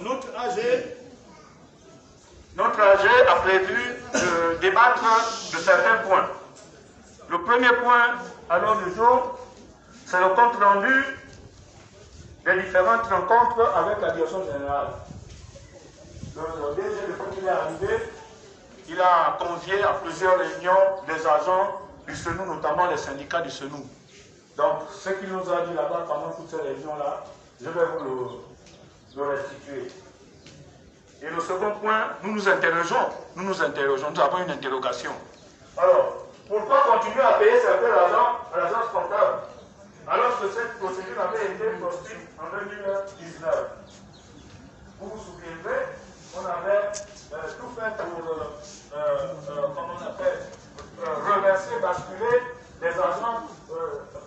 notre AG a prévu de débattre de certains points. Le premier point à l'ordre du jour, c'est le compte rendu des différentes rencontres avec la direction générale. Le DG, depuis qu'il est arrivé, il a convié à plusieurs réunions des agents du SENU, notamment les syndicats du SENU. Donc, ce qu'il nous a dit là-bas pendant toutes ces réunions-là, je vais vous le restituer. Et le second point, nous avons une interrogation. Alors, pourquoi continuer à payer certains agents à l'agence comptable alors que cette procédure avait été construite en 2019? Vous vous souviendrez, on avait tout fait pour, comment on appelle, reverser, basculer les agents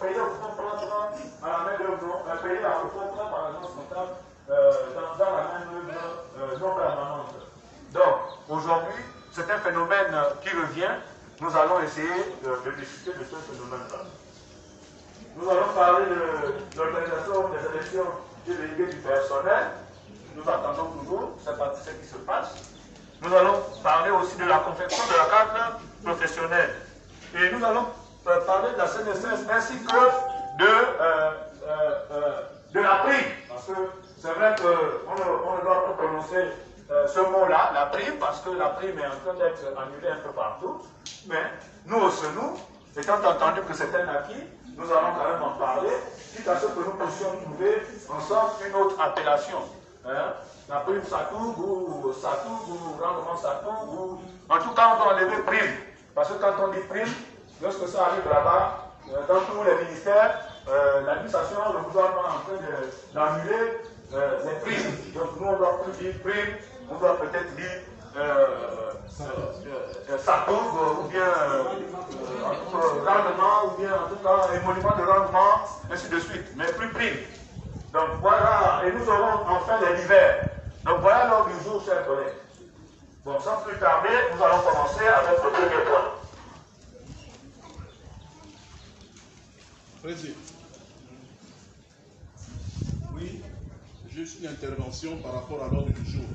payés au fonds propre à la main d'œuvre, payés au fonds propre à l'agence comptable dans la main d'œuvre non permanente. Donc, aujourd'hui, c'est un phénomène qui revient. Nous allons essayer de discuter de ce phénomène-là. Nous allons parler de l'organisation des élections déléguées du personnel. Nous attendons toujours, c'est pas ce qui se passe. Nous allons parler aussi de la confection de la carte professionnelle. Et nous allons parler de la CNSS ainsi que de la prime. Parce que c'est vrai qu'on ne doit pas prononcer ce mot-là, la prime, parce que la prime est en train d'être annulée un peu partout. Mais nous au SENU, étant entendu que c'est un acquis, nous allons quand même en parler, quitte à ce que nous puissions trouver ensemble une autre appellation. La prime Satoug ou rendement Satoug, ou en tout cas on doit enlever prime. Parce que quand on dit prime, lorsque ça arrive là-bas, dans tous les ministères, l'administration, le gouvernement est en train d'annuler les primes. Donc nous on doit plus dire prime, on doit peut-être dire Satoug, ou bien rendement, ou bien en tout cas émolument de rendement, ainsi de suite, mais plus prime. Donc voilà, et nous aurons enfin les divers. Donc voilà l'ordre du jour, chers collègues. Bon, sans plus tarder, nous allons commencer avec le premier point. Président. Oui, juste une intervention par rapport à l'ordre du jour.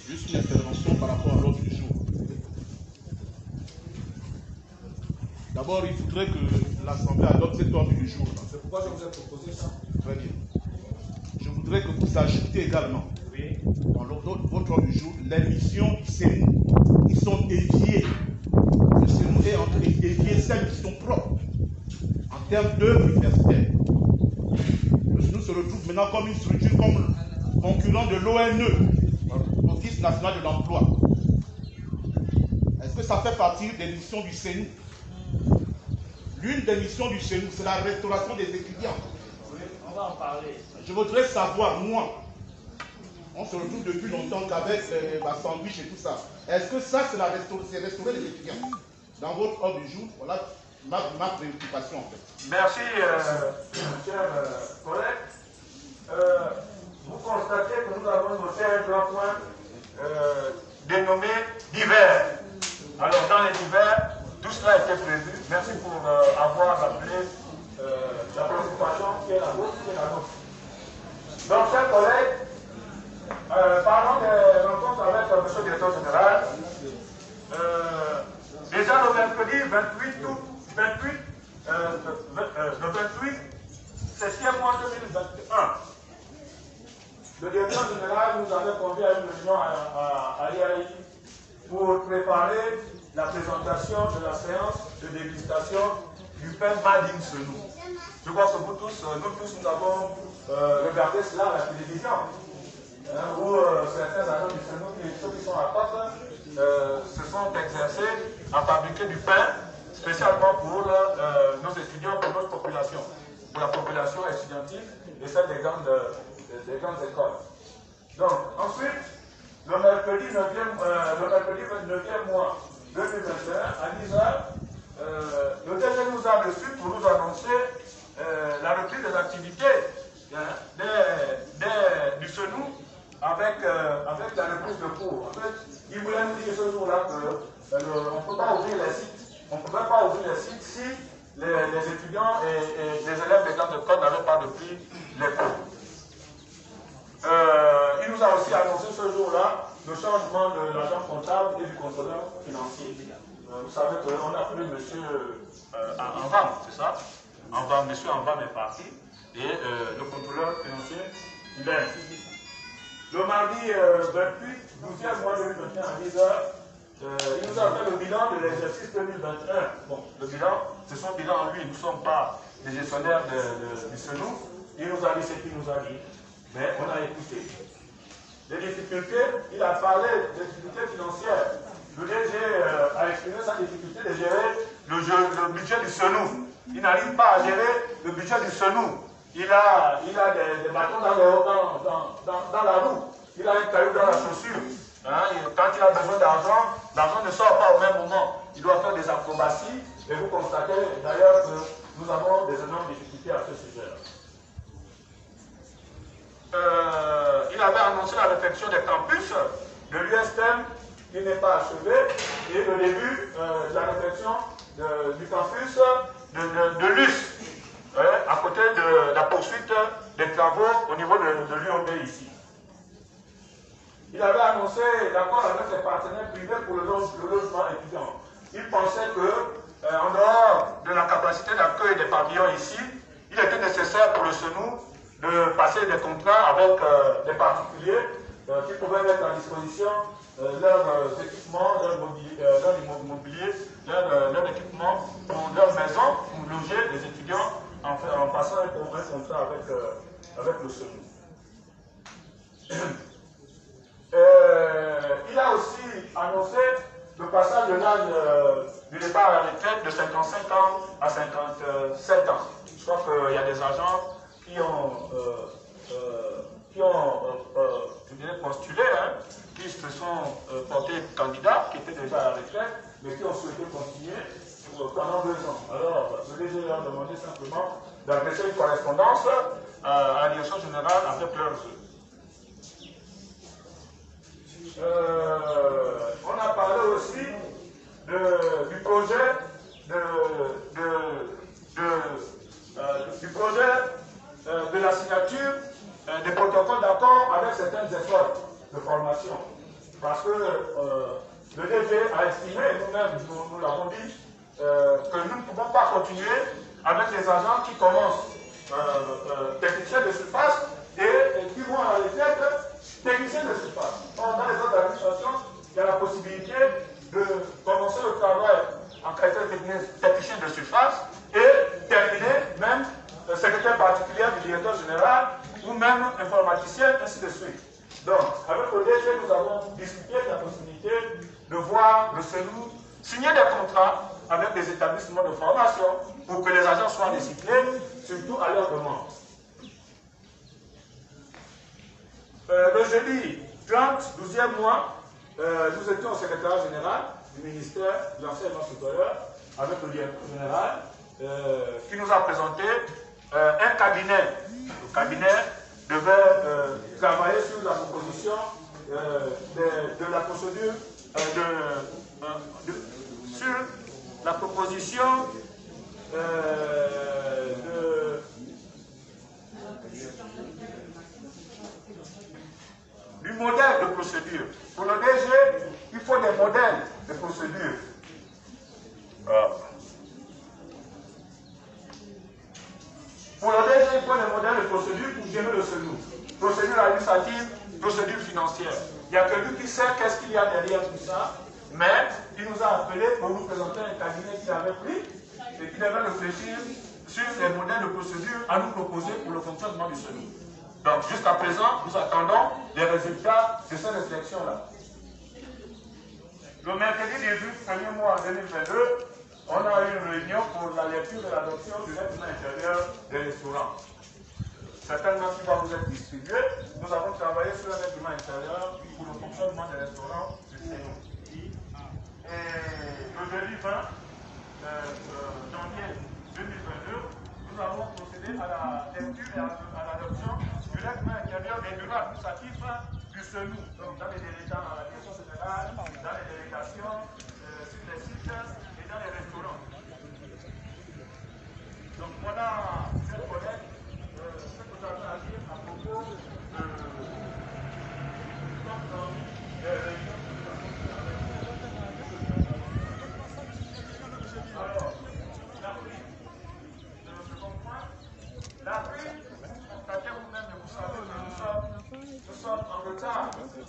Juste une intervention par rapport à l'ordre du jour. D'abord, il faudrait que l'Assemblée adopte cet ordre du jour. C'est pourquoi je vous ai proposé ça. Très bien. Je voudrais que vous ajoutez également, dans votre ordre du jour, les missions du SENU qui sont dédiées. Le SENU est en train de dédier celles qui sont propres en termes d'œuvres universitaires. Le SENU se retrouve maintenant comme une structure comme concurrent de l'ONE, l'Office national de l'emploi. Est-ce que ça fait partie des missions du SENU? L'une des missions du SENU, c'est la restauration des étudiants. Oui, on va en parler. Je voudrais savoir, moi, on se retrouve depuis longtemps qu'avec la sandwich et tout ça. Est-ce que ça, c'est restaurer les étudiants? Dans votre ordre du jour, voilà ma préoccupation en fait. Merci, cher collègue. Vous constatez que nous avons noté un grand point dénommé divers. Alors, dans les divers, tout cela a été prévu. Merci pour avoir rappelé la préoccupation qui est la vôtre, qui est la nôtre. Donc, chers collègues, parlons des rencontres avec M. le directeur général. Déjà le mercredi 28 août, le 28 septembre 2021, le directeur général nous avait convié à une réunion à l'IAI pour préparer la présentation de la séance de dégustation du pain Made in SENU. Je crois que nous tous, nous avons regardé cela à la télévision, où certains agents du SENU, ceux qui sont à Côte, se sont exercés à fabriquer du pain spécialement pour nos étudiants, pour notre population, pour la population étudiantine et celle des grandes écoles. Donc, ensuite, le mercredi 29e mois 2021, à 10h, le DG nous a reçus pour nous annoncer la reprise des activités du SENU avec la reprise de cours. En fait, il voulait nous dire ce jour-là qu'on ne peut pas ouvrir les sites. On ne pouvait pas ouvrir les sites si les étudiants et les élèves des grandes écoles n'avaient pas repris les coûts. Il nous a aussi annoncé ce jour-là le changement de l'agent comptable et du contrôleur financier. Vous savez qu'on a pris monsieur Anvam, c'est ça? Anvam, monsieur Anvam est parti et le contrôleur financier, il est. Le mardi 28, 12e mois 2021 à 10h, il nous a fait le bilan de l'exercice 2021. Bon, le bilan, c'est son bilan en lui, nous ne sommes pas des gestionnaires du SENU. Il nous a dit ce qu'il nous a dit, mais on a écouté. Les difficultés, il a parlé des difficultés financières. Le DG a exprimé sa difficulté de gérer le budget du SENU. Il n'arrive pas à gérer le budget du SENU. Il a des bâtons dans la roue. Il a un caillou dans la chaussure. Hein, quand il a besoin d'argent, l'argent ne sort pas au même moment. Il doit faire des acrobaties. Et vous constatez d'ailleurs que nous avons des énormes difficultés à ce sujet-là. Il avait annoncé la réflexion des campus de l'USTM qui n'est pas achevé et le début de la réflexion du campus de l'US, à côté de la poursuite des travaux au niveau de l'UOB ici. Il avait annoncé l'accord avec les partenaires privés pour le logement étudiant. Il pensait que, en dehors de la capacité d'accueil des pavillons ici, il était nécessaire pour le SENU de passer des contrats avec des particuliers qui pouvaient mettre à disposition leurs équipements, leur immobilier, leur équipement pour leur maison, pour loger les étudiants en passant un contrat avec le SENU. Il a aussi annoncé le passage de l'âge du départ à la retraite de 55 ans à 57 ans. Je crois qu'il y a des agents qui ont postulé, hein, qui se sont portés candidats, qui étaient déjà à la retraite, mais qui ont souhaité continuer pendant 2 ans. Alors, le DG leur a demandé simplement d'adresser une correspondance à la direction générale avec leurs vœux. On a parlé aussi du projet de la signature des protocoles d'accord avec certaines écoles de formation. Parce que le DG a estimé, et nous-mêmes nous l'avons dit, que nous ne pouvons pas continuer avec les agents qui commencent techniciens de surface et qui vont à la retraite techniciens de surface. Dans les autres administrations, il y a la possibilité de commencer le travail en qualité de technicien de surface et terminer même secrétaire particulier du directeur général ou même informaticien, ainsi de suite. Donc, avec le DG, nous avons discuté de la possibilité de voir le SENU signer des contrats avec des établissements de formation pour que les agents soient disciplinés, surtout à leur demande. Le jeudi 30, 12e mois, nous étions au secrétariat général du ministère de l'Enseignement supérieur avec le directeur général qui nous a présenté un cabinet. Le cabinet devait travailler sur la proposition de la procédure sur la proposition du modèle de procédure. Pour le DG, il faut des modèles de procédure. Pour le DG, il faut des modèles de procédure pour gérer le SENU. Procédure administrative, procédure financière. Il y a que lui qui sait qu'est-ce qu'il y a derrière tout ça, mais il nous a appelé pour nous présenter un cabinet qu'il avait pris et qui devait réfléchir sur les modèles de procédure à nous proposer pour le fonctionnement du SENU. Donc, jusqu'à présent, nous attendons les résultats de ces réflexions-là. Le mercredi 18 1er mois 2022, on a eu une réunion pour la lecture et l'adoption du règlement intérieur des restaurants. Certainement qui va vous être distribué. Nous avons travaillé sur le règlement intérieur pour le fonctionnement des restaurants du Sénat. Et le jeudi 20 janvier 2022, nous avons procédé à la lecture et à l'adoption du règlement intérieur des bureaux administratifs du SENU. Donc dans la direction générale, dans les délégations, sur les sites et dans les restaurants. Donc voilà, chers collègues, ce que nous avons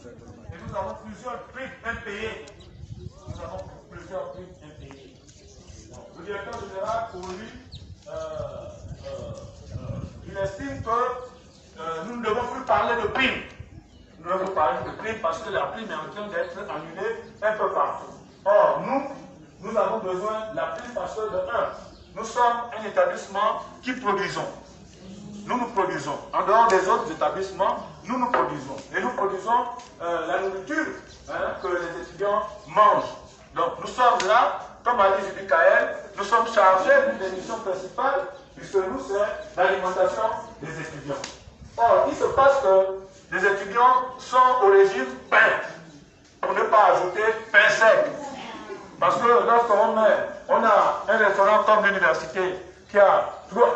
Et nous avons plusieurs primes impayées. Nous avons plusieurs primes impayées. Le directeur général, pour lui, il estime que nous ne devons plus parler de primes. Nous devons parler de primes parce que la prime est en train d'être annulée un peu partout. Or, nous avons besoin de la prime parce que, de un, nous sommes un établissement qui produisons. Nous produisons. En dehors des autres établissements, nous produisons. Et nous produisons la nourriture que les étudiants mangent. Donc, nous sommes là, comme a dit Michael, nous sommes chargés d'une mission principale, puisque nous, c'est l'alimentation des étudiants. Or, il se passe que les étudiants sont au régime pain, pour ne pas ajouter pain sec. Parce que lorsqu'on a un restaurant comme l'université qui a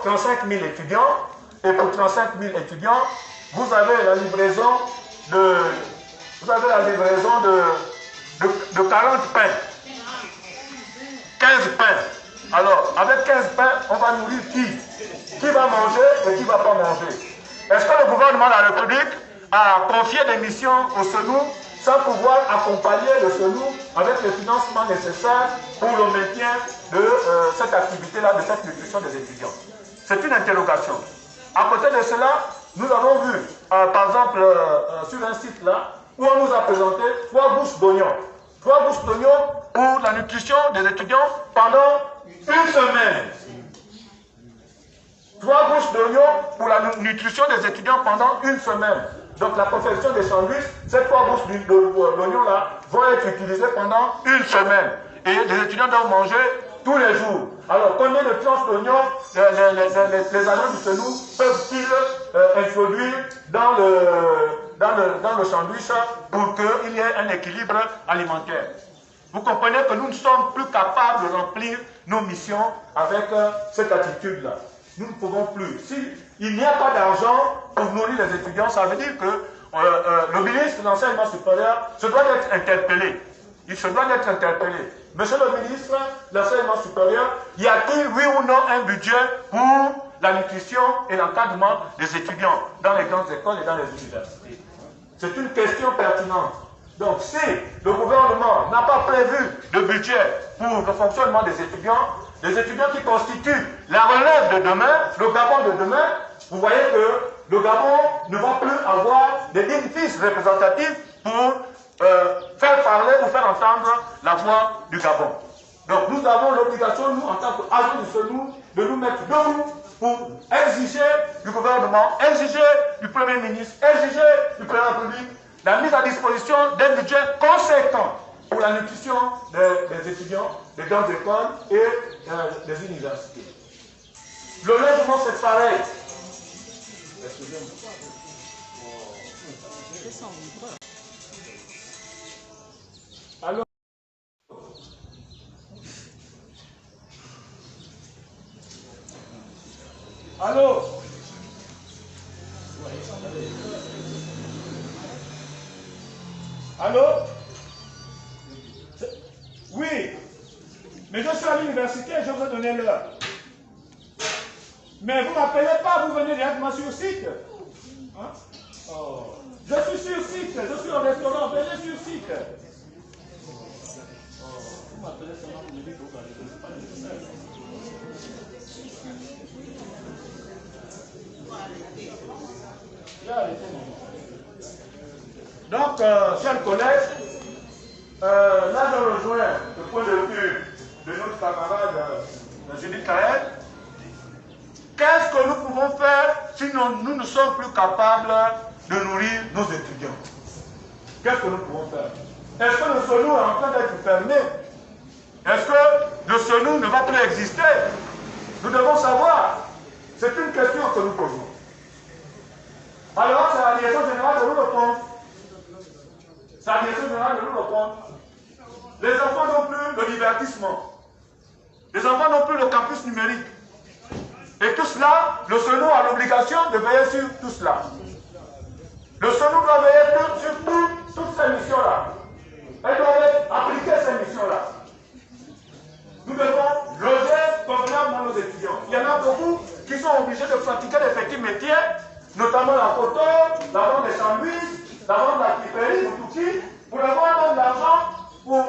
35 000 étudiants, et pour 35 000 étudiants, vous avez la livraison de 40 pains. 15 pains. Alors, avec 15 pains, on va nourrir qui? Qui va manger et qui ne va pas manger? Est-ce que le gouvernement de la République a confié des missions au SENU sans pouvoir accompagner le SENU avec les financements nécessaires pour le maintien de cette activité-là, de cette nutrition des étudiants? C'est une interrogation. À côté de cela, nous avons vu, par exemple, sur un site là, où on nous a présenté 3 bouches d'oignons. 3 bouches d'oignons pour la nutrition des étudiants pendant une semaine. 3 bouches d'oignons pour la nutrition des étudiants pendant une semaine. Donc la confection des sandwichs, ces 3 bouches d'oignons là vont être utilisées pendant une semaine. Et les étudiants doivent manger tous les jours. Alors combien de tranches d'oignons les agents du SENU peuvent-ils introduire dans le sandwich pour qu'il y ait un équilibre alimentaire? Vous comprenez que nous ne sommes plus capables de remplir nos missions avec cette attitude-là. Nous ne pouvons plus. S'il n'y a pas d'argent pour nourrir les étudiants, ça veut dire que le ministre de l'Enseignement supérieur se doit d'être interpellé. Il se doit d'être interpellé. Monsieur le ministre de l'Enseignement supérieur, y a-t-il, oui ou non, un budget pour la nutrition et l'encadrement des étudiants dans les grandes écoles et dans les universités? C'est une question pertinente. Donc, si le gouvernement n'a pas prévu de budget pour le fonctionnement des étudiants qui constituent la relève de demain, le Gabon de demain, vous voyez que le Gabon ne va plus avoir des dignes fils représentatifs pour faire parler ou faire entendre la voix du Gabon. Donc nous avons l'obligation, nous, en tant qu'agents du SENU, de nous mettre debout pour exiger du gouvernement, exiger du Premier ministre, exiger du Président de la République la mise à disposition d'un budget conséquent pour la nutrition des étudiants, des grandes écoles et des universités. Le logement, c'est pareil. Alors, allô? Allô? Oui, mais je suis à l'université, je veux donner l'heure. Mais vous ne m'appelez pas, vous venez directement sur site. Hein? Oh. Je suis sur site, je suis au restaurant, venez sur site. Oh. Vous m'appelez seulement pour me dire que vous allez, c'est pas nécessaire. Donc, chers collègues, là je rejoins le point de vue de notre camarade Judith Kael. Qu'est-ce que nous pouvons faire si nous ne sommes plus capables de nourrir nos étudiants? Qu'est-ce que nous pouvons faire? Est-ce que le SENU est en train d'être fermé? Est-ce que le SENU ne va plus exister? Nous devons savoir. C'est une question que nous posons. Alors, c'est à la direction générale de nous répondre. C'est à la direction générale de nous répondre. Les enfants n'ont plus le divertissement. Les enfants n'ont plus le campus numérique. Et tout cela, le SENU a l'obligation de veiller sur tout cela. Le SENU doit veiller sur toutes ces missions-là. Elle doit appliquer ces missions-là. Nous devons loger convenablement nos étudiants. Il y en a beaucoup qui sont obligés de pratiquer des petits métiers, notamment la photo, la vente des sandwichs, d'avoir de la Kipéry, de Touki, pour avoir même de l'argent pour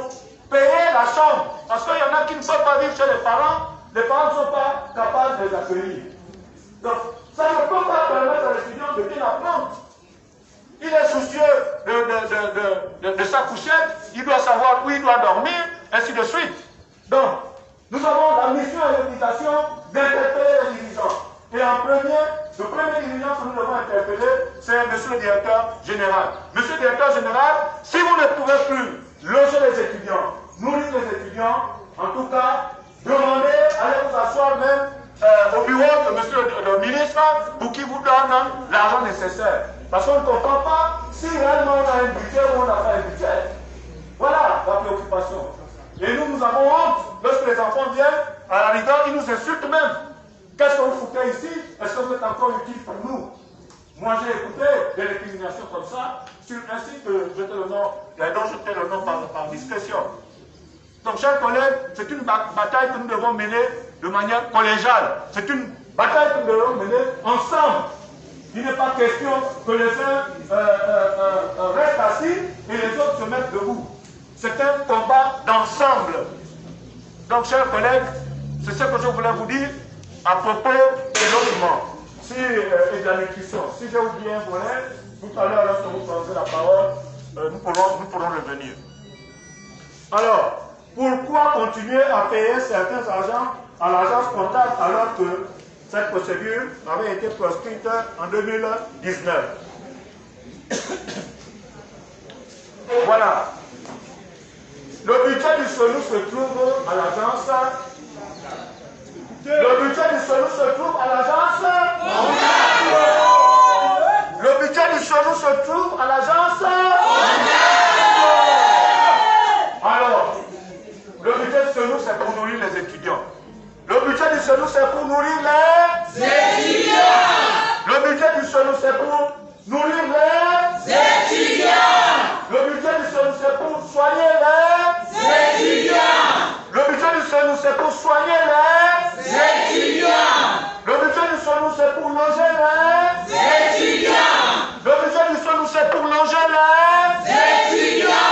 payer la chambre. Parce qu'il y en a qui ne peuvent pas vivre chez les parents ne sont pas capables de les accueillir. Donc, ça ne peut pas permettre à l'étudiant de bien apprendre. Il est soucieux de sa couchette, il doit savoir où il doit dormir, ainsi de suite. Donc, nous avons la mission et l'obligation d'interpeller les dirigeants. Et le premier dirigeant que nous devons interpeller, c'est monsieur le directeur général. Monsieur le directeur général, si vous ne pouvez plus loger les étudiants, nourrir les étudiants, en tout cas, demandez, allez vous asseoir même au bureau de monsieur le ministre pour qu'il vous donne l'argent nécessaire. Parce qu'on ne comprend pas si réellement on a un budget ou on n'a pas un budget. Voilà la préoccupation. Et nous avons honte lorsque les enfants viennent, à la rigueur, ils nous insultent même. Qu'est-ce que vous foutez ici? Est-ce que vous êtes encore utile pour nous? Moi, j'ai écouté des récriminations comme ça sur un site dont je tais le nom par discrétion. Donc, chers collègues, c'est une bataille que nous devons mener de manière collégiale. C'est une bataille que nous devons mener ensemble. Il n'est pas question que les uns restent assis et les autres se mettent debout. C'est un combat d'ensemble. Donc, chers collègues, c'est ce que je voulais vous dire à propos de l'autrement. Et de la nutrition. Si j'ai oublié un volet, tout à l'heure, lorsque vous prendrez la parole, nous pourrons revenir. Alors, pourquoi continuer à payer certains argents à l'agence comptable alors que cette procédure avait été proscrite en 2019? Voilà. Le budget du SONU se trouve à l'agence. Le budget du SONU se trouve à l'agence. Le budget du SONU se trouve à l'agence. Alors, le budget du SONU c'est pour nourrir les étudiants. Le budget du SONU c'est pour nourrir les étudiants. Le budget du SONU c'est pour nourrir les étudiants. Le budget du SONU c'est pour soigner les étudiants. Le budget du SONU c'est pour soigner les étudiants. Le budget du SONU c'est pour loger les étudiants. Le budget du SONU c'est pour loger les étudiants.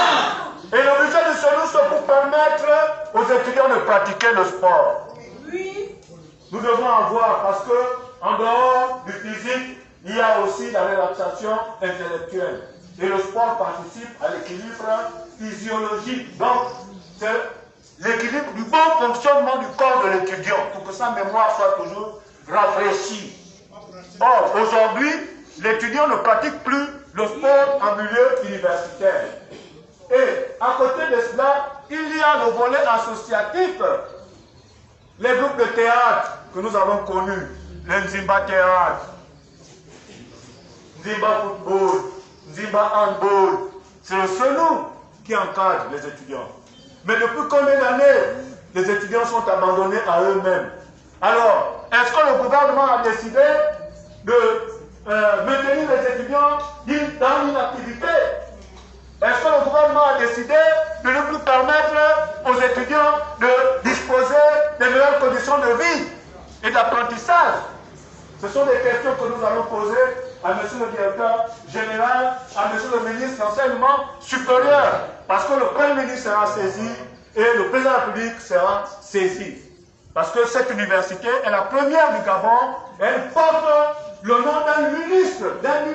Et le budget du SONU c'est pour permettre aux étudiants de pratiquer le sport. Oui. Nous devons avoir, parce que en dehors du physique, il y a aussi la relaxation intellectuelle. Et le sport participe à l'équilibre physiologique. Donc, c'est l'équilibre du bon fonctionnement du corps de l'étudiant pour que sa mémoire soit toujours rafraîchie. Or, aujourd'hui, l'étudiant ne pratique plus le sport en milieu universitaire. Et à côté de cela, il y a le volet associatif. Les groupes de théâtre que nous avons connus, le Nzimba Théâtre, Nzimba Football, Nzimba Handball, c'est le SONU qui encadre les étudiants. Mais depuis combien d'années les étudiants sont abandonnés à eux-mêmes? Alors, est-ce que le gouvernement a décidé de maintenir les étudiants dans l'inactivité? Est-ce que le gouvernement a décidé de ne plus permettre aux étudiants de disposer des meilleures conditions de vie et d'apprentissage? Ce sont des questions que nous allons poser à M. le directeur général, à M. le ministre de l'Enseignement supérieur, parce que le Premier ministre sera saisi et le président de la République sera saisi. Parce que cette université est la première du Gabon, elle porte le nom d'un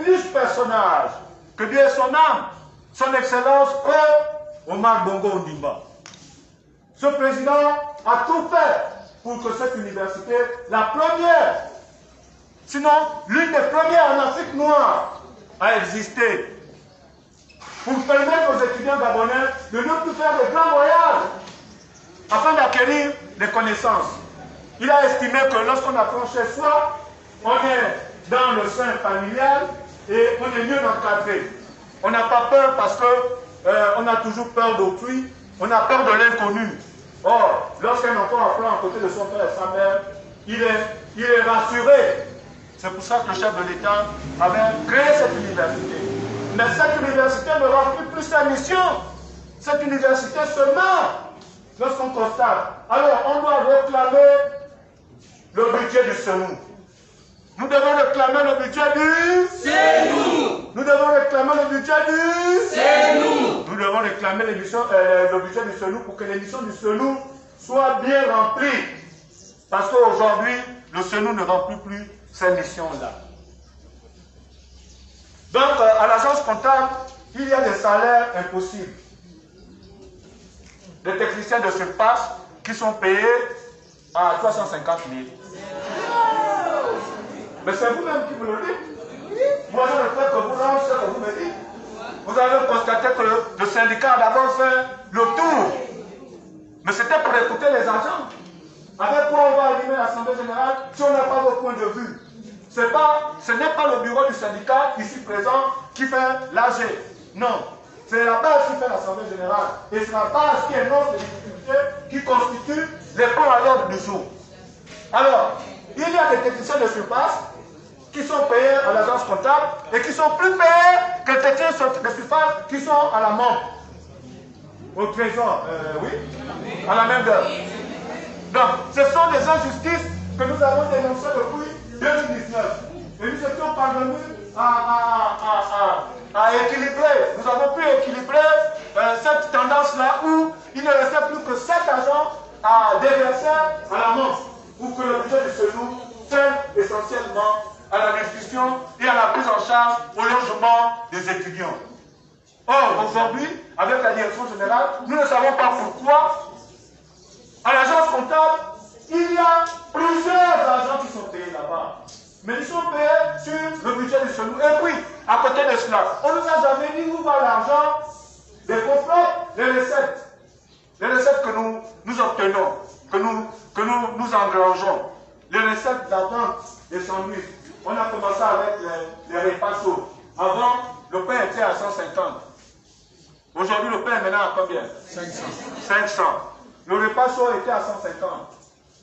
illustre personnage, que Dieu ait son âme, son excellence, Omar Bongo Ondimba. Ce président a tout fait pour que cette université, la première, sinon l'une des premières en Afrique noire, a existé, pour permettre aux étudiants gabonais de ne plus faire de grands voyages, afin d'acquérir des connaissances. Il a estimé que lorsqu'on apprend chez soi, on est dans le sein familial et on est mieux encadré. On n'a pas peur parce qu'on a toujours peur d'autrui, on a peur de l'inconnu. Or, lorsqu'un enfant apprend à côté de son père et sa mère, il est rassuré. C'est pour ça que le chef de l'État avait créé cette université. Mais cette université ne remplit plus sa mission. Cette université se meurt lorsqu'on constate. Alors, on doit réclamer le budget du SONU. Nous devons réclamer le budget du... C'est nous. Nous devons réclamer le budget du... C'est nous. Nous devons réclamer le budget du SENU pour que l'émission du SENU soit bien remplie. Parce qu'aujourd'hui, le SENU ne remplit plus ces missions-là. Donc, à l'agence comptable, il y a des salaires impossibles. Des techniciens de surface qui sont payés à 350 000. Mais c'est vous-même qui me le dites. Moi, je ne fais que vous rendre ce que vous me dites. Vous avez constaté que le syndicat a d'abord fait le tour. Mais c'était pour écouter les agents. Avec quoi on va animer l'Assemblée générale si on n'a pas vos points de vue? Ce n'est pas le bureau du syndicat ici présent qui fait l'AG. Non. C'est la base qui fait l'Assemblée générale. Et c'est la base qui énonce les difficultés qui constituent les points à l'ordre du jour. Alors, il y a des techniciens de surface qui sont payés à l'agence comptable et qui sont plus payés que les techniciens de surface qui sont à la membre. Au trésor, oui, à la même heure. Donc, ce sont des injustices que nous avons dénoncées depuis 2019. Et nous étions parvenus à équilibrer. Nous avons pu équilibrer cette tendance-là où il ne restait plus que 7 agents à déverser à la manche pour que le budget de SENU serve essentiellement à la nutrition et à la prise en charge au logement des étudiants. Or, aujourd'hui, avec la direction générale, nous ne savons pas pourquoi à l'agence comptable, il y a plusieurs agents qui sont payés là-bas. Mais ils sont payés sur le budget du SENU. Et puis, à côté de cela, on ne nous a jamais dit où va l'argent des contrôles, les recettes. Les recettes que nous obtenons, que nous engrangeons. Les recettes de la vente des sandwichs. On a commencé avec les repas chauds. Avant, le pain était à 150. Aujourd'hui, le pain est maintenant à combien? 500. 500. Le repas chaud était à 150.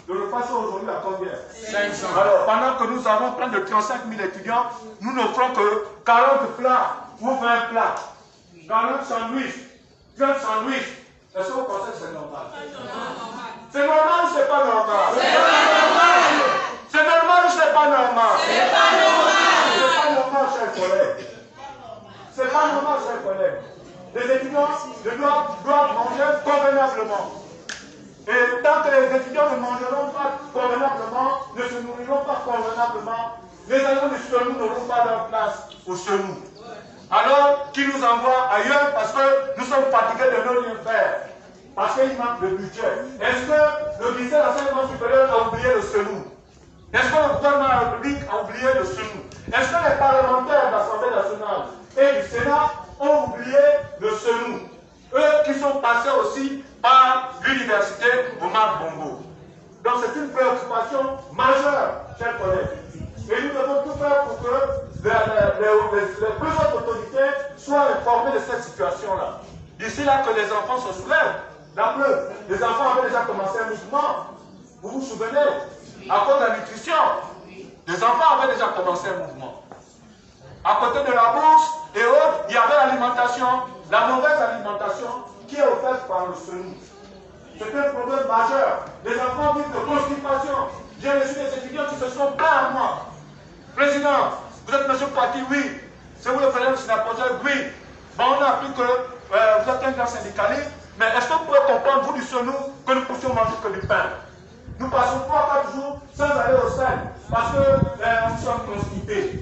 Le repas chaud aujourd'hui à combien? 500. Alors, pendant que nous avons plein de 35 000 étudiants, nous n'offrons que 40 plats ou 20 plats. 40 sandwichs, 30 sandwichs. Est-ce que vous pensez que c'est normal? C'est normal ou c'est pas normal? C'est pas normal. C'est normal ou c'est pas normal? C'est pas normal. C'est pas normal, chers collègues. C'est pas normal, chers collègues. Les étudiants doivent manger convenablement. Et tant que les étudiants ne mangeront pas convenablement, ne se nourriront pas convenablement, les agents du SENU n'auront pas leur place au SENU. Alors qu'ils nous envoient ailleurs parce que nous sommes fatigués de ne rien faire. Parce qu'il manque de budget. Est-ce que le ministère de l'enseignement supérieur a oublié le SENU? Est-ce que le gouvernement de la République a oublié le SENU? Est-ce que les parlementaires de l'Assemblée nationale et du Sénat ont oublié le SENU? Eux qui sont passés aussi par l'université Omar Bongo. Donc c'est une préoccupation majeure, chers collègues. Et nous devons tout faire pour que les plus hautes autorités soient informées de cette situation-là. D'ici là que les enfants se soulèvent. La preuve, les enfants avaient déjà commencé un mouvement. Vous vous souvenez? À cause de la nutrition, les enfants avaient déjà commencé un mouvement. À côté de la bourse et autres, il y avait l'alimentation, la mauvaise alimentation qui est offerte par le SENU. C'est un problème majeur. Les enfants vivent de constipation. J'ai reçu des étudiants qui se sont plaints à moi. Président, vous êtes monsieur Pati, oui. C'est vous le président du Sénaposel, oui. Bon, on a appris que vous êtes un grand syndicaliste, mais est-ce que vous pouvez comprendre, vous du SENU, que nous puissions manger que du pain? Nous passons 3-4 jours sans aller au sel, parce que nous sommes constipés.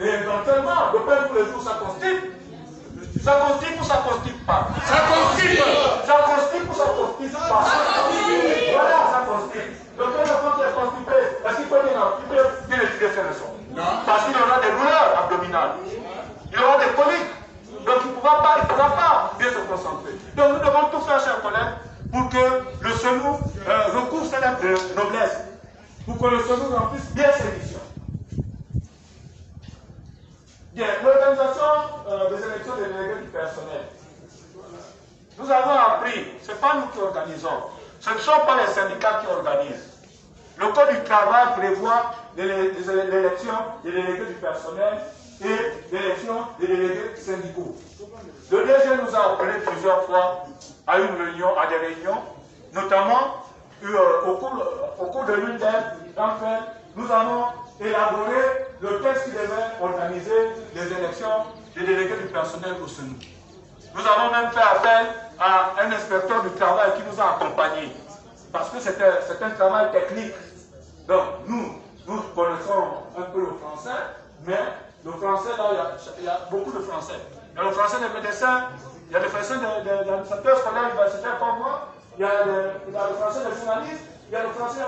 Et éventuellement, le pain tous les jours, ça constipe. Ça constipe ou ça constipe pas? Ça constipe. Ça constipe ou ça constipe pas? Voilà, ça constipe. Donc, quand l'enfant qui est constipé, est-ce qu'il peut bien étudier ses leçons? Non. Parce qu'il y aura des douleurs abdominales. Il y aura des coliques. Donc, il ne pourra pas bien se concentrer. Donc, nous devons tout faire, chers collègues, pour que le SENU recouvre ses lettres de noblesse. Pour que le SENU remplisse bien ses missions. Bien, l'organisation des élections des délégués du personnel. Nous avons appris, ce n'est pas nous qui organisons, ce ne sont pas les syndicats qui organisent. Le Code du travail prévoit l'élection des délégués du personnel et l'élection des délégués syndicaux. Le DG nous a appelé plusieurs fois à des réunions, notamment au cours de l'une d'entre elles, nous avons élaboré le texte qui devait organiser les élections des délégués du personnel au SENU. Nous avons même fait appel à un inspecteur du travail qui nous a accompagnés, parce que c'est un travail technique. Donc, nous connaissons un peu le français, mais le français, là, il y a beaucoup de français. Il y a le français des médecins, il y a le français d'administrateurs scolaires universitaires comme moi, il y a le français des journalistes, il y a le français,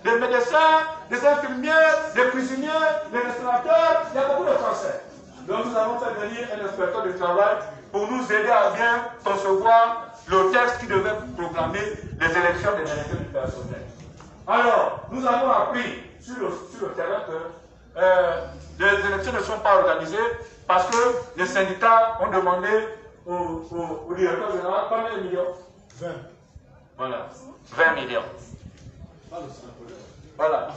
des médecins, des infirmiers, des cuisiniers, des restaurateurs, il y a beaucoup de français. Donc nous avons fait venir un inspecteur du travail pour nous aider à bien concevoir le texte qui devait proclamer les élections des délégués du personnel. Alors, nous avons appris sur le terrain que les élections ne sont pas organisées parce que les syndicats ont demandé au directeur général combien de millions? 20. Voilà, 20 millions. Voilà.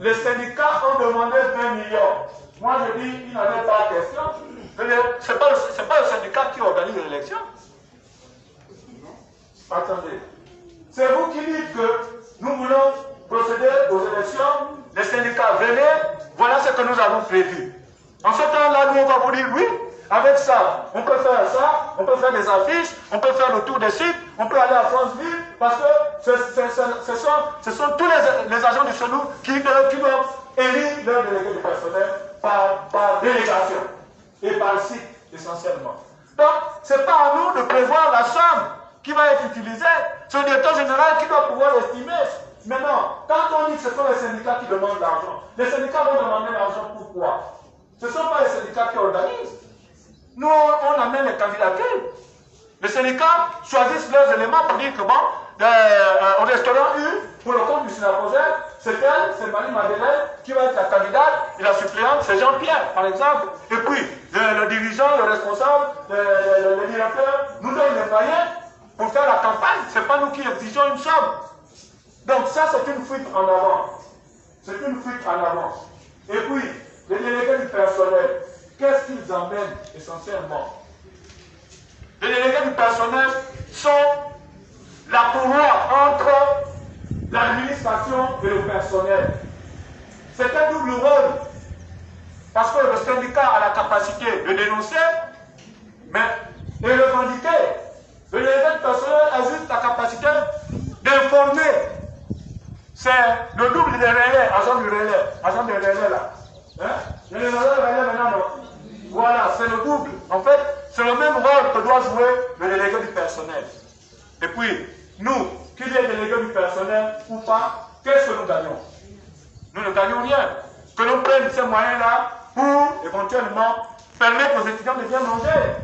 Les syndicats ont demandé 20 millions. Moi, je dis, il n'en est pas question. Ce n'est pas le syndicat qui organise l'élection. Attendez. C'est vous qui dites que nous voulons procéder aux élections. Les syndicats, venez, voilà ce que nous avons prévu. En ce temps-là, nous, on va vous dire oui. Avec ça, on peut faire ça, on peut faire des affiches, on peut faire le tour des sites, on peut aller à Franceville, parce que ce sont tous les agents du SENU qui doivent élire leur délégué du personnel par délégation et par site essentiellement. Donc, ce n'est pas à nous de prévoir la somme qui va être utilisée, c'est le directeur général qui doit pouvoir estimer. Maintenant, quand on dit que ce sont les syndicats qui demandent l'argent, les syndicats vont demander l'argent pourquoi? Ce ne sont pas les syndicats qui organisent. Nous, on amène les candidatures. Les syndicats choisissent leurs éléments pour dire que bon, au restaurant U, pour le compte du Sénaprojet, c'est elle, c'est Marie-Madeleine qui va être la candidate et la suppléante, c'est Jean-Pierre, par exemple. Et puis, le dirigeant, le responsable, le directeur nous donne les moyens pour faire la campagne. Ce n'est pas nous qui exigeons une somme. Donc ça, c'est une fuite en avant. C'est une fuite en avant. Et puis, les délégués du personnel, qu'est-ce qu'ils emmènent essentiellement? Les délégués du personnel sont la courroie entre l'administration et le personnel. C'est un double rôle. Parce que le syndicat a la capacité de dénoncer, mais de revendiquer. Le délégué du personnel a juste la capacité d'informer. C'est le double des relais, agent des relais là. Hein? Les relais maintenant, non. Voilà, c'est le double. En fait, c'est le même rôle que doit jouer le délégué du personnel. Et puis, nous, qu'il y ait délégué du personnel ou pas, qu'est-ce que nous gagnons? Nous ne gagnons rien. Que l'on prenne ces moyens-là pour, éventuellement, permettre aux étudiants de bien manger.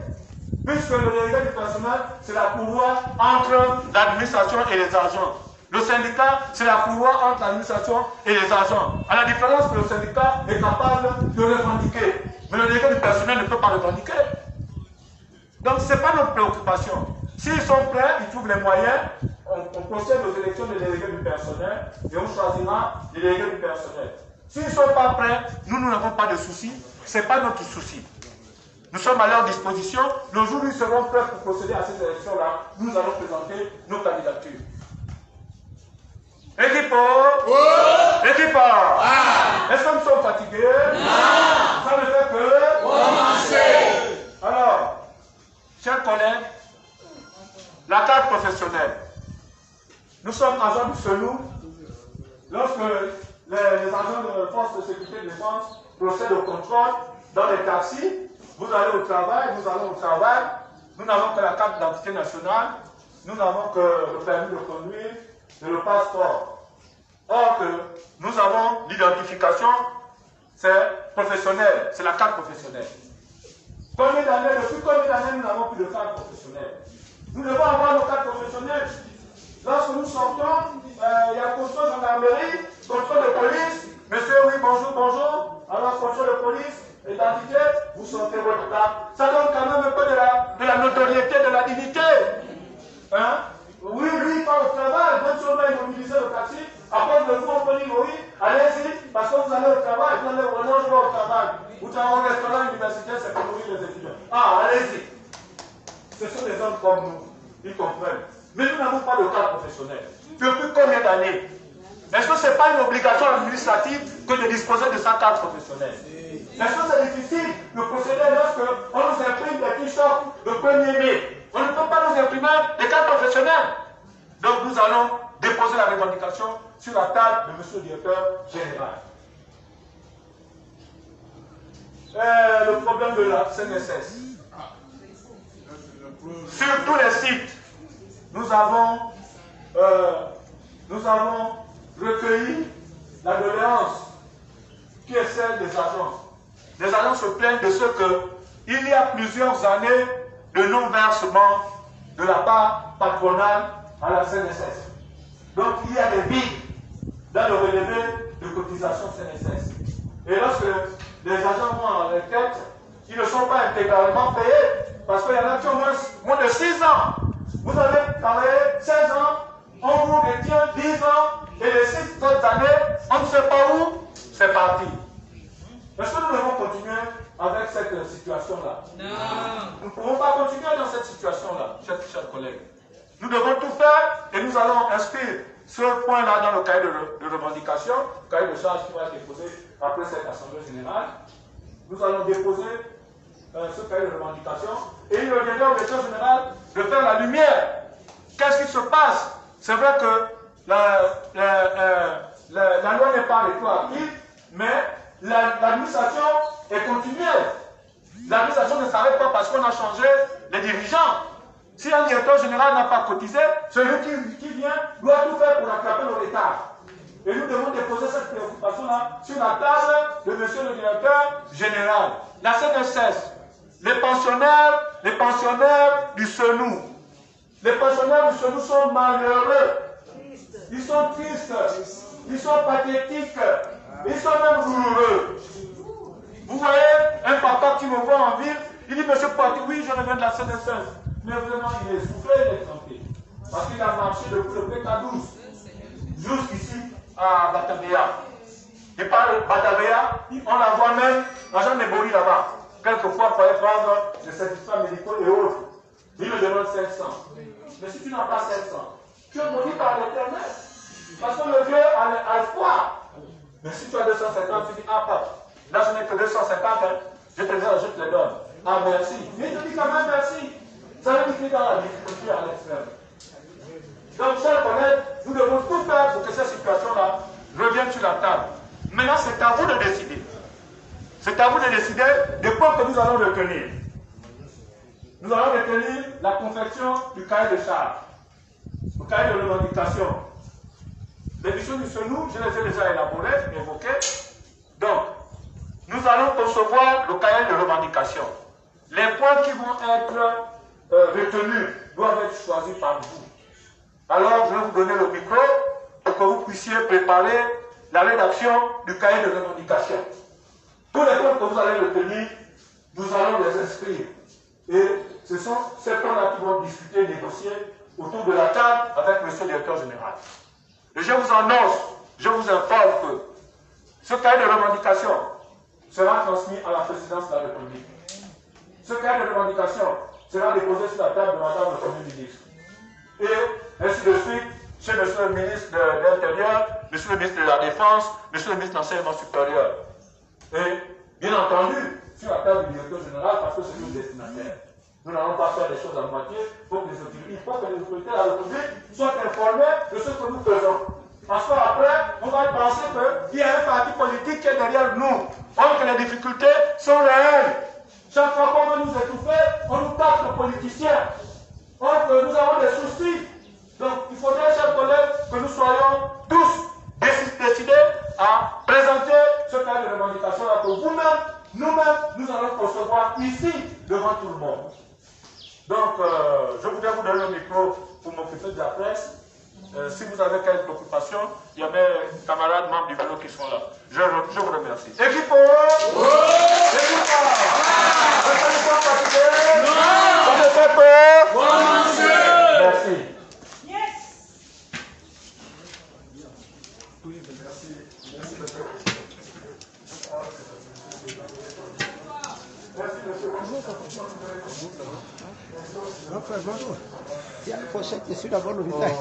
Puisque le délégué du personnel, c'est la courroie entre l'administration et les agents. Le syndicat, c'est la courroie entre l'administration et les agents. À la différence que le syndicat est capable de revendiquer. Mais le délégué du personnel ne peut pas revendiquer. Donc ce n'est pas notre préoccupation. S'ils sont prêts, ils trouvent les moyens, on procède aux élections des délégués du personnel et on choisira les délégués du personnel. S'ils ne sont pas prêts, nous n'avons pas de soucis. Ce n'est pas notre souci. Nous sommes à leur disposition. Le jour où ils seront prêts pour procéder à ces élections-là, nous allons présenter nos candidatures. Équipe, équipe, est-ce que nous sommes fatigués? Non. Ça ne fait que commencer. Alors, chers collègues, la carte professionnelle. Nous sommes agents du SENU. Lorsque les agents de force de sécurité et de défense procèdent au contrôle dans les taxis, vous allez au travail, nous allons au travail. Nous n'avons que la carte d'identité nationale, nous n'avons que le permis de conduire et le passeport. Or que nous avons l'identification, c'est professionnel, c'est la carte professionnelle. Depuis combien d'années nous n'avons plus de carte professionnelle? Nous devons avoir nos cartes professionnelles. Lorsque nous sortons, il y a contrôle de gendarmerie, contrôle de police. Monsieur, oui, bonjour, bonjour. Alors, contrôle de police, identité, vous sortez votre carte. Ça donne quand même un peu de la notoriété, de la dignité. Hein? Oui, lui, il part au travail, même si on va immobiliser le taxi, après de vous, on peut dire oui, allez-y, parce que vous allez au travail, vous allez au travail. Vous allez au restaurant universitaire, c'est pour nourrir les étudiants. Ah, allez-y. Ce sont des hommes comme nous, ils comprennent. Mais nous n'avons pas de cadre professionnel. Depuis combien d'années? Est-ce que ce n'est pas une obligation administrative que de disposer de sa carte professionnelle? Est-ce que c'est difficile de procéder lorsqu'on nous imprime des t-shirts le 1er mai? On ne peut pas nous imprimer des cartes professionnelles. Donc nous allons déposer la revendication sur la table de M. le directeur général. Le problème de la CNSS. Sur tous les sites, nous avons recueilli la doléance qui est celle des agents. Les agents se plaignent de ce qu'il y a plusieurs années de non-versement de la part patronale à la CNSS. Donc il y a des vides dans le relevé de cotisation CNSS. Et lorsque les agents vont en retraite, ils ne sont pas intégralement payés parce qu'il y en a qui ont moins de 6 ans. Vous avez travaillé 16 ans, on vous retient 10 ans et les 6 autres années, on ne sait pas où, c'est parti. Est-ce que nous devons continuer avec cette situation-là? Non. Nous ne pouvons pas continuer dans cette situation-là, chers collègues. Nous devons tout faire et nous allons inscrire ce point-là dans le cahier de revendication, le cahier de charge qui va être déposé après cette assemblée générale. Nous allons déposer ce cahier de revendication et il reviendra au directeur général de faire la lumière. Qu'est-ce qui se passe? C'est vrai que la loi n'est pas rétroactive, mais l'administration est continuelle. L'administration ne s'arrête pas parce qu'on a changé les dirigeants. Si un directeur général n'a pas cotisé, celui qui vient doit tout faire pour rattraper le retard. Et nous devons déposer cette préoccupation-là sur la table de monsieur le directeur général. La CNSS, les pensionnaires du SENU. Les pensionnaires du SENU sont malheureux. Ils sont tristes. Ils sont pathétiques. Ils sont même douloureux. Vous voyez un papa qui me voit en ville, il dit, monsieur Poitiers, oui, je reviens de la CNSS. Mais vraiment, il est soufflé, il est trempé. Parce qu'il a marché depuis le PK12 jusqu'ici à Batavia. Il parle de Batavia, on la voit même, l'agent Nebori là-bas. Quelquefois, il fallait prendre des certificats médicaux et autres. Il me demande 500. Mais si tu n'as pas 500, tu es maudit par l'Éternel. Parce que le Dieu a espoir. Mais si tu as 250, tu dis, ah, papa, là je n'ai que 250, hein. Je te les donne. Ah, merci. Mais il te dit quand même merci. Ça veut dire qu'il est dans la difficulté à l'extrême. Donc, chers collègues, nous devons tout faire pour que cette situation-là revienne sur la table. Maintenant, c'est à vous de décider. C'est à vous de décider des points que nous allons retenir. Nous allons retenir la confection du cahier de charge, le cahier de revendication. Les missions du SENU, je les ai déjà élaborées, évoquées. Donc, nous allons concevoir le cahier de revendication. Les points qui vont être retenus doivent être choisis par vous. Alors, je vais vous donner le micro pour que vous puissiez préparer la rédaction du cahier de revendication. Tous les points que vous allez retenir, nous allons les inscrire. Et ce sont ces points-là qui vont discuter, négocier autour de la table avec M. le directeur général. Et je vous annonce, je vous informe que ce cahier de revendication sera transmis à la présidence de la République. Ce cahier de revendication sera déposé sur la table de Madame le Premier ministre. Et ainsi de suite, chez M. le ministre de l'Intérieur, M. le ministre de la Défense, M. le ministre de l'Enseignement supérieur. Et bien entendu, sur la table du directeur général, parce que c'est nous le destinataire. Nous n'allons pas faire les choses à moitié. Il faut que les autorités de la République soient informées de ce que nous faisons. Parce qu'après, on va penser qu'il y a un parti politique qui est derrière nous. Or que les difficultés sont réelles. Chaque fois qu'on veut nous étouffer, on nous tape les politiciens. Or que nous avons des soucis. Donc il faudrait, chers collègues, que nous soyons tous décidés à présenter ce cas de revendication là pour vous-même. Nous-mêmes, nous allons concevoir ici, devant tout le monde. Donc, je voudrais vous donner le micro pour m'occuper de la presse. Si vous avez quelques préoccupations, il y a mes camarades membres du bureau qui sont là. Je vous remercie. Équipe! Merci. Il y a le pochette dessus d'abord le visage.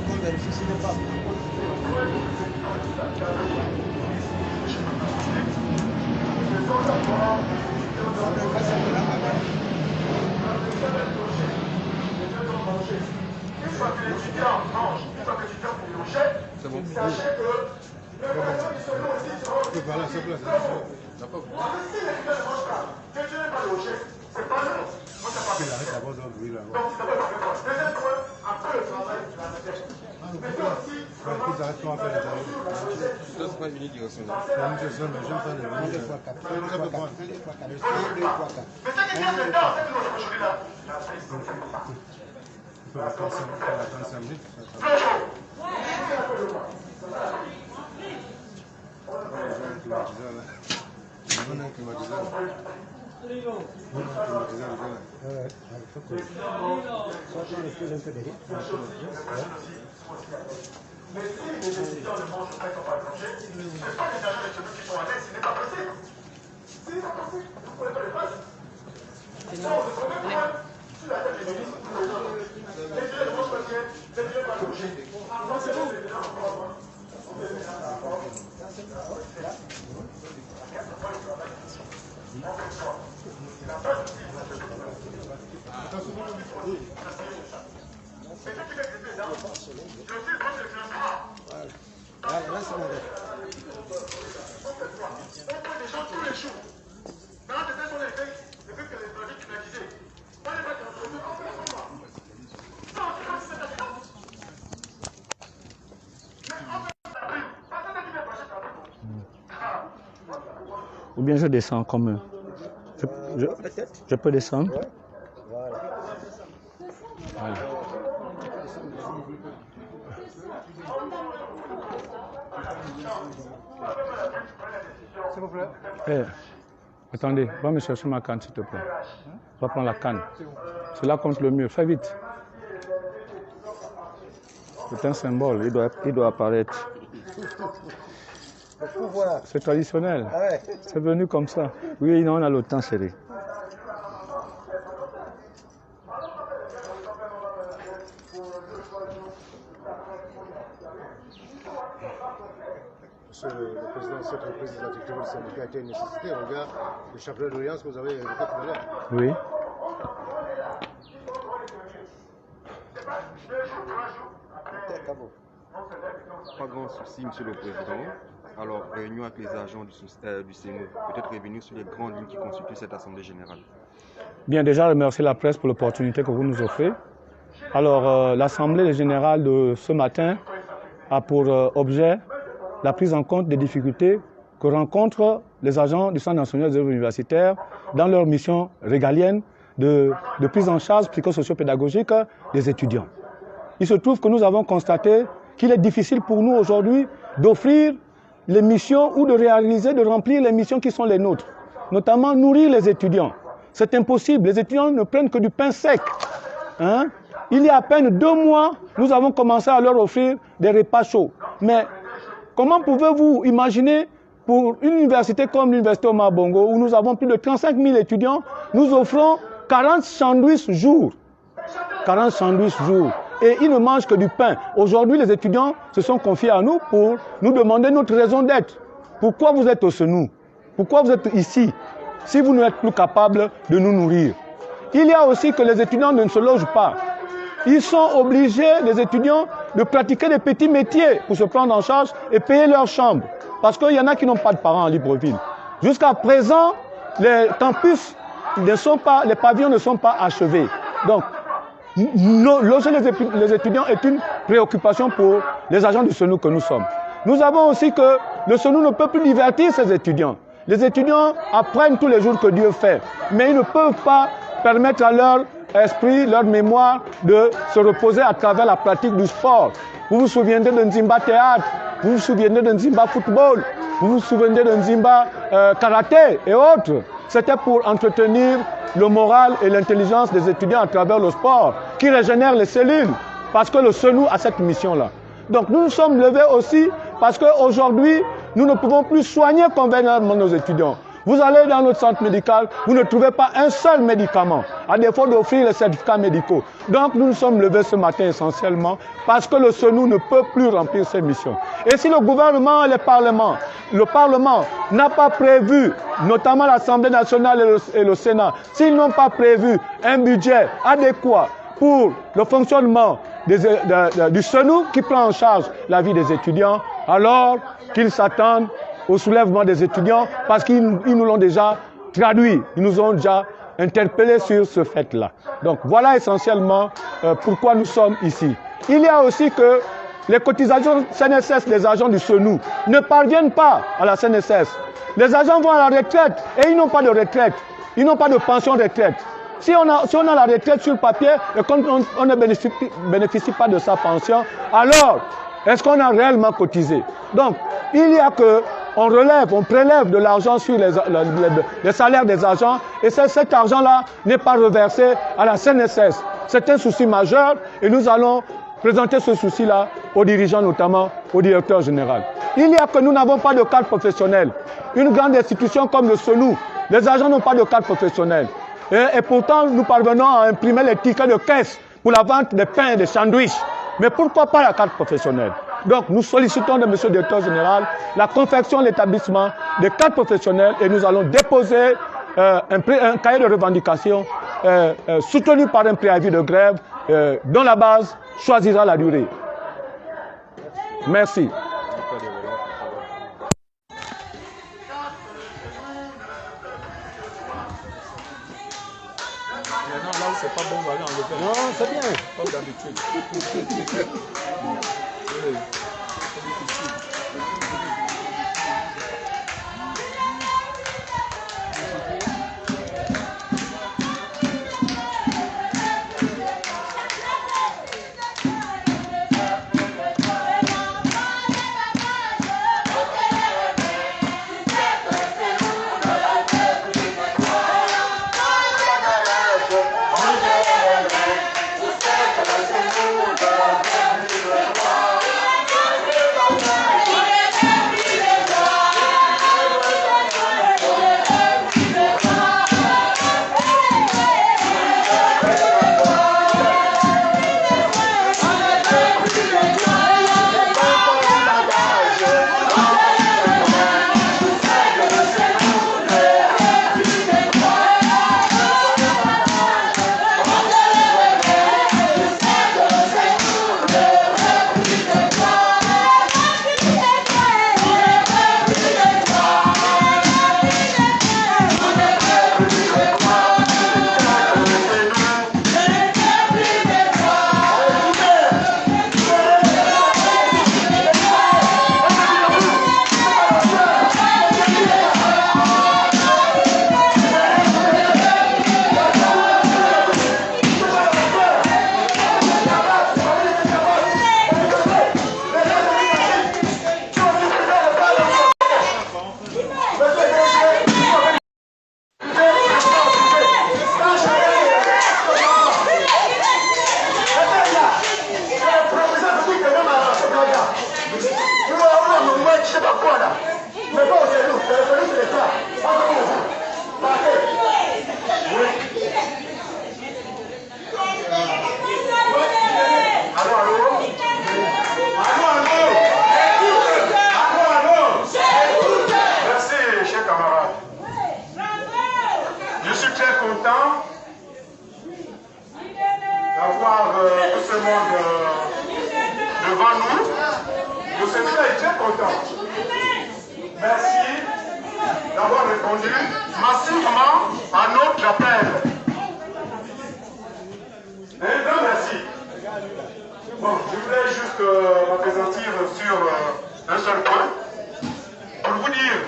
On vérifie si n'est pas. Une fois que l'étudiant mange, une fois que l'étudiant pour loger, sachez que les personnes qui sont là aussi seront aussi. Donc, si l'étudiant ne mange pas, l'étudiant n'est pas logé, c'est pas non. Moi, ça pas. Donc, ça peut pas faire. Deuxième point, après le travail, la recherche. Mais aussi, ils arrêtent pas à faire les travaux. Ça, c'est pas une direction. Mais ce qui vient de temps, c'est que nous aujourd'hui là. Il faut attendre 5 minutes. On a un climatiseur. Mais si les étudiants ne mangent pas, ils ne sont pas plongés, ce n'est pas les agents nationaux qui sont à l'aise, ce n'est pas possible. Ce n'est pas possible. Vous ne pouvez pas le faire. Donc, le premier point, sur la tête des ministres, les étudiants ne mangent pas bien, les étudiants ne sont pas plongés. Avant, c'est bon, les étudiants ne mangent pas. Ou bien je descends comme eux. Je peux descendre. Voilà. S'il vous plaît. Eh, attendez, va me chercher ma canne s'il te plaît. Va prendre la canne. C'est là contre le mur, fais vite. C'est un symbole, il doit apparaître. C'est traditionnel. Ah ouais. C'est venu comme ça. Oui, non, on a le temps serré. Monsieur le président, cette reprise de la directive du syndicat a été une nécessité. Regarde le chapelet d'audience que vous avez évoqué tout à l'heure. Oui. Pas grand souci, Monsieur le Président. Alors, réunion avec les agents du CENO, peut-être revenir sur les grandes lignes qui constituent cette Assemblée générale. Bien, déjà, remercier la presse pour l'opportunité que vous nous offrez. Alors, l'Assemblée générale de ce matin a pour objet la prise en compte des difficultés que rencontrent les agents du Centre national des œuvres universitaires dans leur mission régalienne de prise en charge psychosocio-pédagogique des étudiants. Il se trouve que nous avons constaté qu'il est difficile pour nous aujourd'hui d'offrir les missions ou de réaliser, de remplir les missions qui sont les nôtres, notamment nourrir les étudiants. C'est impossible, les étudiants ne prennent que du pain sec. Hein? Il y a à peine 2 mois, nous avons commencé à leur offrir des repas chauds. Mais comment pouvez-vous imaginer pour une université comme l'université Omar Bongo, où nous avons plus de 35 000 étudiants, nous offrons 40 sandwichs jour. 40 sandwichs jour. Et ils ne mangent que du pain. Aujourd'hui, les étudiants se sont confiés à nous pour nous demander notre raison d'être. Pourquoi vous êtes au CENO? Pourquoi vous êtes ici si vous n'êtes plus capable de nous nourrir? Il y a aussi que les étudiants ne se logent pas. Ils sont obligés, les étudiants, de pratiquer des petits métiers pour se prendre en charge et payer leur chambre. Parce qu'il y en a qui n'ont pas de parents à Libreville. Jusqu'à présent, les campus ne sont pas, les pavillons ne sont pas achevés. Donc, loger les étudiants est une préoccupation pour les agents du CENO que nous sommes. Nous avons aussi que le CENO ne peut plus divertir ses étudiants. Les étudiants apprennent tous les jours que Dieu fait, mais ils ne peuvent pas permettre à leur esprit, leur mémoire de se reposer à travers la pratique du sport. Vous vous souviendrez de Nzimba théâtre, vous vous souviendrez de Nzimba football, vous vous souviendrez de Nzimba karaté et autres. C'était pour entretenir le moral et l'intelligence des étudiants à travers le sport, qui régénère les cellules. parce que le SENU a cette mission-là. Donc nous nous sommes levés aussi parce qu'aujourd'hui, nous ne pouvons plus soigner convenablement nos étudiants. Vous allez dans notre centre médical, vous ne trouvez pas un seul médicament, à défaut d'offrir les certificats médicaux. Donc nous nous sommes levés ce matin essentiellement parce que le SENU ne peut plus remplir ses missions. Et si le gouvernement et le Parlement n'a pas prévu, notamment l'Assemblée nationale et le Sénat, s'ils n'ont pas prévu un budget adéquat pour le fonctionnement du SENU qui prend en charge la vie des étudiants, alors qu'ils s'attendent au soulèvement des étudiants parce qu'ils nous l'ont déjà traduit, ils nous ont déjà interpellés sur ce fait-là. Donc voilà essentiellement pourquoi nous sommes ici. Il y a aussi que les cotisations CNSS des agents du SENU ne parviennent pas à la CNSS. Les agents vont à la retraite et ils n'ont pas de retraite, ils n'ont pas de pension retraite. Si on a la retraite sur le papier et qu'on ne bénéficie pas de sa pension, alors est-ce qu'on a réellement cotisé? Donc, il y a que on prélève de l'argent sur les salaires des agents et cet argent-là n'est pas reversé à la CNSS. C'est un souci majeur et nous allons présenter ce souci-là aux dirigeants, notamment au directeur général. Il y a que nous n'avons pas de carte professionnelle. Une grande institution comme le SENU, les agents n'ont pas de carte professionnelle. Et pourtant, nous parvenons à imprimer les tickets de caisse pour la vente des pains et des sandwichs. Mais pourquoi pas la carte professionnelle? Donc, nous sollicitons de M. le directeur général la confection de l'établissement des cartes professionnelles et nous allons déposer un cahier de revendication soutenu par un préavis de grève dont la base choisira la durée. Merci. C'est pas bon, on va enlever. Non, c'est bien. Comme d'habitude. D'avoir tout ce monde devant nous. Le syndicat est très content. Merci d'avoir répondu massivement à notre appel. Un grand merci. Bon, je voulais juste m'appesantir sur un seul point pour vous dire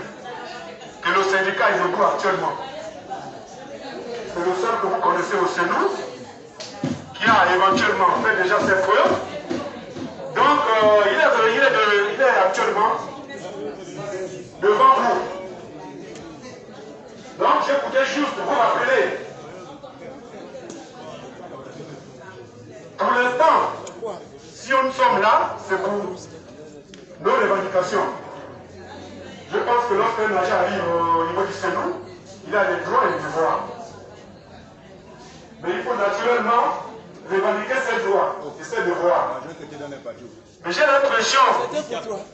que le syndicat est debout actuellement. C'est le seul que vous connaissez au SENU, qui a éventuellement fait déjà ses preuves. Donc, il est actuellement devant vous. Donc, j'écoutais juste vous rappeler. Pour l'instant, si nous sommes là, c'est pour nos revendications. Je pense que lorsqu'un agent arrive au niveau du Sénat, il a les droits et les devoirs. Mais il faut naturellement revendiquer ses droits et ses devoirs. Mais j'ai l'impression,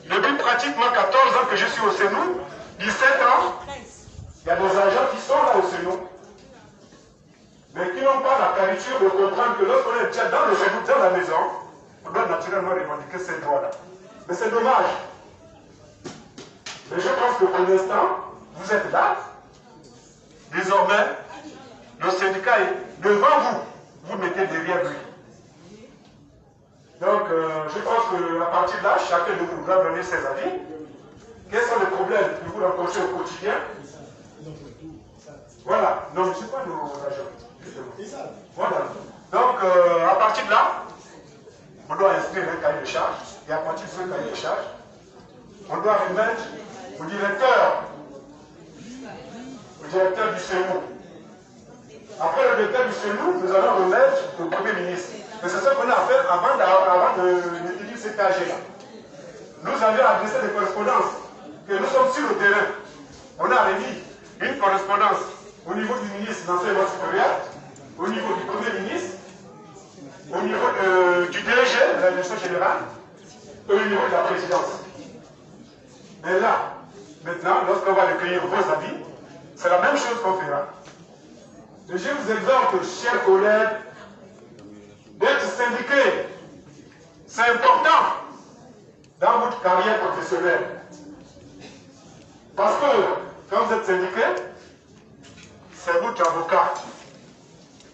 depuis pratiquement 14 ans que je suis au Sénat, 17 ans, il y a des agents qui sont là au Sénat, mais qui n'ont pas la qualité de comprendre que lorsqu'on est déjà dans le Sénat, dans la maison, on doit naturellement revendiquer ces droits-là. Mais c'est dommage. Mais je pense que pour l'instant, vous êtes là. Désormais, le syndicat est devant vous. Vous mettez derrière lui. Donc, je pense qu'à partir de là, chacun de vous doit donner ses avis. Quels sont les problèmes que vous rencontrez au quotidien? Voilà. Non, je ne suis pas nos agents. Voilà. Donc, à partir de là, on doit inscrire un cahier de charge. Et à partir de ce cahier de charge, on doit remettre au directeur du CEMO. Après le directeur du CEMO, nous allons remettre au Premier ministre. Mais c'est ce qu'on a fait avant d'étudier cet AG-là. Nous avions adressé des correspondances, que nous sommes sur le terrain. On a remis une correspondance au niveau du ministre de l'enseignement supérieur, au niveau du Premier ministre, au niveau du DG, de la direction générale, et au niveau de la présidence. Mais là, maintenant, lorsqu'on va recueillir vos avis, c'est la même chose qu'on fera. Et je vous exhorte, chers collègues, d'être syndiqués. C'est important dans votre carrière professionnelle. Parce que quand vous êtes syndiqué, c'est votre avocat.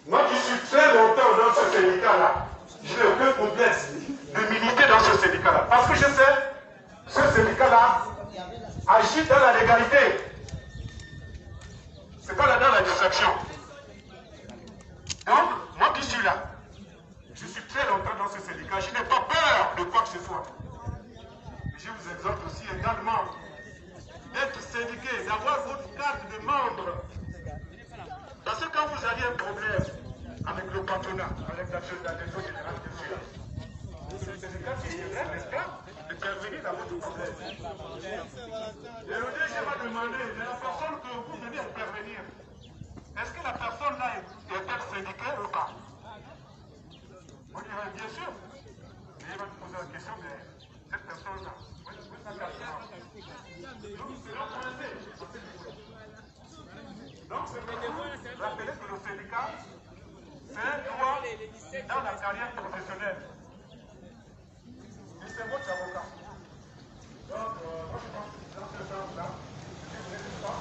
Moi qui suis très longtemps dans ce syndicat-là, je n'ai aucun complexe de militer dans ce syndicat-là. Parce que je sais, ce syndicat-là agit dans la légalité. C'est pas là dans la distraction. Donc, moi qui suis là, je suis très longtemps dans ce syndicat, je n'ai pas peur de quoi que ce soit. Je vous exhorte aussi également d'être syndiqué, d'avoir votre carte de membre. Parce que quand vous avez un problème avec le patronat, avec la direction générale que je suis là, c'est le syndicat qui viendrait, n'est-ce pas, de intervenir dans votre problème. Et le DG m'a demandé, de la personne que vous venez intervenir, est-ce que la personne là est-elle syndiquée ou pas? On dirait bien sûr. Mais il va te poser la question, mais cette personne-là, où est sa carte? Donc, c'est leur coincé. Donc, c'est pour rappeler que le syndicat, c'est un droit dans la carrière professionnelle. Et c'est votre avocat. Donc, moi je pense que dans ce sens-là, je ne vous laisse pas.